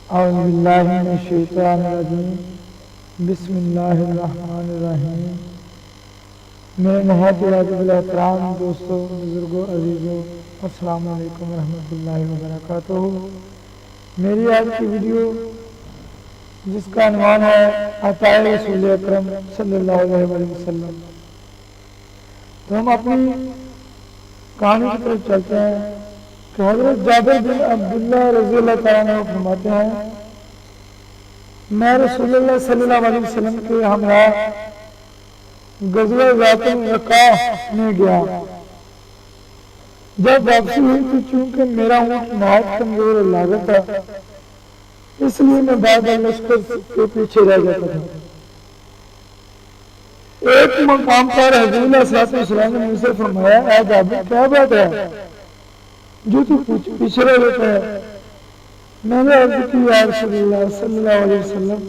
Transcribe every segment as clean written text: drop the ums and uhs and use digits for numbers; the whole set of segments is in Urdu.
اعوذ باللہ من الشیطان الرجیم بسم اللہ الرحمن الرحیم۔ میرے نہایت واجب الاحترام دوستوں، بزرگوں، عزیزوں، السلام علیکم ورحمۃ اللہ وبرکاتہ۔ میری آج کی ویڈیو جس کا عنوان ہے عطائے رسول اکرم صلی اللہ علیہ وسلم، تو ہم اپنی کہانی کی طرف چلتے ہیں کہ حضرت جابر بن عبداللہ رضی اللہ تعالیٰ عنہ فرماتے ہیں، میں رسول اللہ صلی اللہ علیہ وسلم کے ہمراہ غزوہ ذات الرقاع میں گیا۔ جب واپسی ہوئی تو چونکہ میرا اونٹ نہایت کمزور اور لاغر تھا، اس لیے میں بعد لشکر کے پیچھے رہ جاتا تھا۔ ایک مقام پر حضور اللہ صلی اللہ علیہ وسلم نے مجھ سے فرمایا، اے جابر کیا بات ہے جو تو پیچھے رہ جاتا ہے؟ میں نے عرض کی، یا رسول اللہ صلی اللہ علیہ وسلم،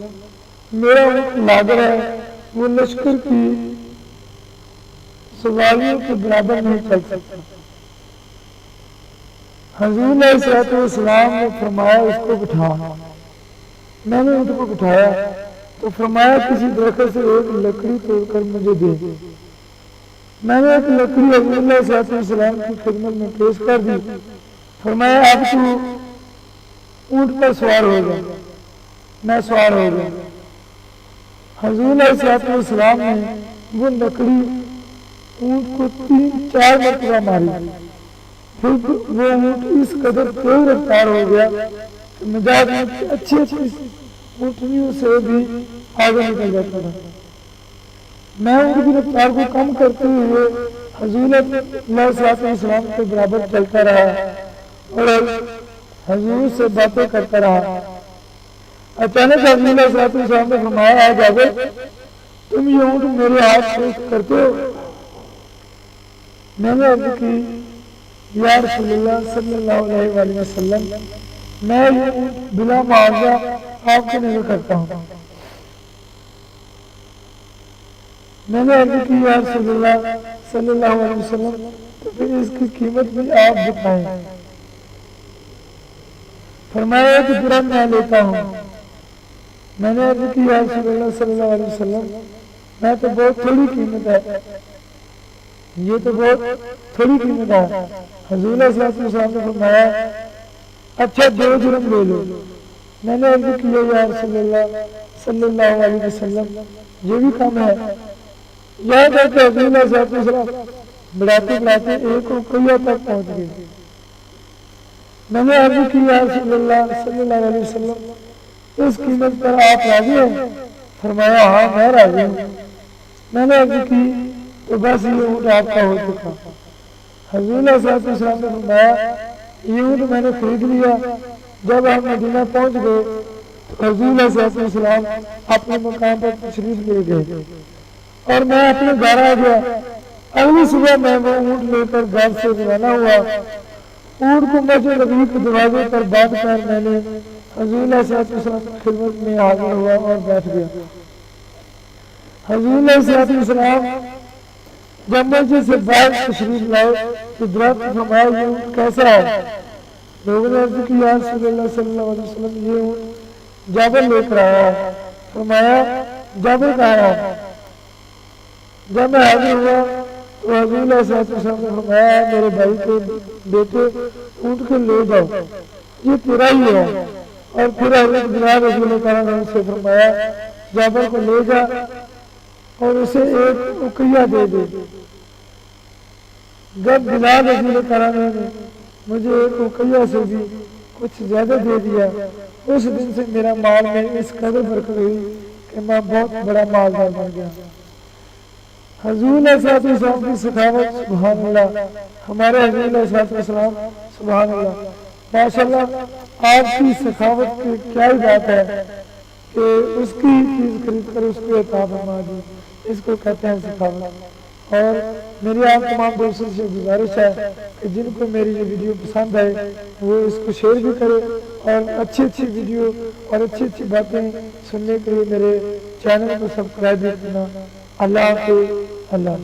میرا اونٹ لاغر ہے، وہ لشکر کی سواریوں کے برابر نہیں چل سکتا۔ حضور علیہ الصلوۃ والسلام نے فرمایا، اس کو بٹھا۔ میں نے اونٹ کو بٹھایا تو فرمایا، کسی درخت سے ایک لکڑی توڑ کر مجھے دے۔ میں نے ایک لکڑی حضور علیہ الصلوۃ والسلام کی خدمت میں پیش کر دی۔ فرمایا، اب تو اونٹ پر سوار ہو گیا۔ میں سوار ہو گیا۔ حضور علیہ الصلوۃ والسلام نے وہ لکڑی اونٹ کو 3-4 مرتبہ ماری، پھر وہ اونٹ اس قدر تیز رفتار ہو گیا کہ مجاز اچھی اونٹنیوں سے بھی آگے نکل جاتا تھا۔ میں اونٹ کی رفتار کو کم کرتے ہوئے حضور علیہ السلام کے برابر چلتا رہا اور حضور سے باتیں کرتا رہا۔ اچانک حضور علیہ السلام نے فرمایا، اے جابر، تم یہ اونٹ میرے ہاتھ پیش کرتے ہو؟ میں نے عرض کی، یا رسول اللہ صلی اللہ علیہ وآلہ وسلم، میں یہ اونٹ بلا معاوضہ آپ کی نظر کرتا ہوں۔ میں نے عرض کی، یا رسول اللہ صلی اللہ علیہ وسلم، تو پھر اس کی قیمت بھی آپ بتائیں۔ فرمایا، ایک درہم میں لیتا ہوں۔ میں نے عرض کی، یا رسول اللہ صلی اللہ علیہ وسلم، میں تو بہت تھوڑی قیمت ہے، یہ تو بہت تھوڑی قیمت ہے۔ حضور صلی اللہ علیہ وسلم نے فرمایا، اچھا 2 درہم لے لو۔ میں نے عرض کیا، یا رسول اللہ صلی اللہ علیہ وسلم، یہ بھی کم ہے۔ یہاں تک کہ حضور صلی اللہ علیہ وسلم بڑھاتے بڑھاتے 1 رقیہ تک پہنچ گئے۔ میں نے عرض کی، یا رسول اللہ صلی اللہ علیہ وسلم، اس قیمت پر آپ راضی ہیں؟ فرمایا، ہاں میں راضی ہوں۔ میں نے عرض کی، تو بس یہ اونٹ آپ کا ہو چکا۔ حضور صلی اللہ علیہ وسلم نے فرمایا، یہ اونٹ میں نے خرید لیا۔ جب ہم مدینہ پہنچ گئے تو حضور صلی اللہ علیہ وسلم اپنے مقام پر تشریف لے گئے اور میں اپنے گھر آ گیا۔ اگلی صبح میں وہ اونٹ لے کر گھر سے روانہ ہوا۔ اونٹ کو مسجد نبوی کے دروازے پر باندھ کر میں نے حضور صلی اللہ علیہ وسلم کی خدمت میں حاضر ہوا اور بیٹھ گیا۔ حضور صلی اللہ علیہ وسلم جب مسجد سے باہر تشریف لائے تو درخت فرمایا، یہ اونٹ کیسا ہے؟ لوگوں نے عرض کی، یا رسول اللہ صلی اللہ علیہ وسلم، یہ اونٹ جابر لے کر آیا ہے۔ فرمایا، جابر کہاں ہے؟ جب میں حاضر ہوا تو حضور صلی اللہ علیہ وسلم نے فرمایا، میرے بھائی کے بیٹے اونٹ کو لے جاؤ، یہ تیرا ہی ہے۔ اور پھر حضرت بلال رضی اللہ تعالیٰ عنہ سے فرمایا، جابر کو لے جا اور اسے 1 رقیہ دے دے۔ جب بلال رضی اللہ تعالیٰ عنہ نے مجھے 1 رقیہ سے بھی کچھ زیادہ دے دیا، اس دن سے میرا مال میں اس قدر برکت ہوئی کہ میں بہت بڑا مالدار بن گیا۔ حضور علیہ السلام کی سخاوت، سبحان اللہ، ہمارے حضور علیہ السلام، سبحان اللہ، ماشاءاللہ، آپ کی سخاوت کی کیا ہی بات ہے کہ اس کی چیز خرید کر اس کو عطا فرما دی، اس کو کہتے ہیں سخاوت۔ اور میری آپ تمام دوستوں سے گزارش ہے کہ جن کو میری یہ ویڈیو پسند آئے وہ اس کو شیئر بھی کرے اور اچھی ویڈیو اور اچھی باتیں سننے کے لیے میرے چینل کو سبسکرائب بھی کرنا۔ اللہ حافظ۔ اللہ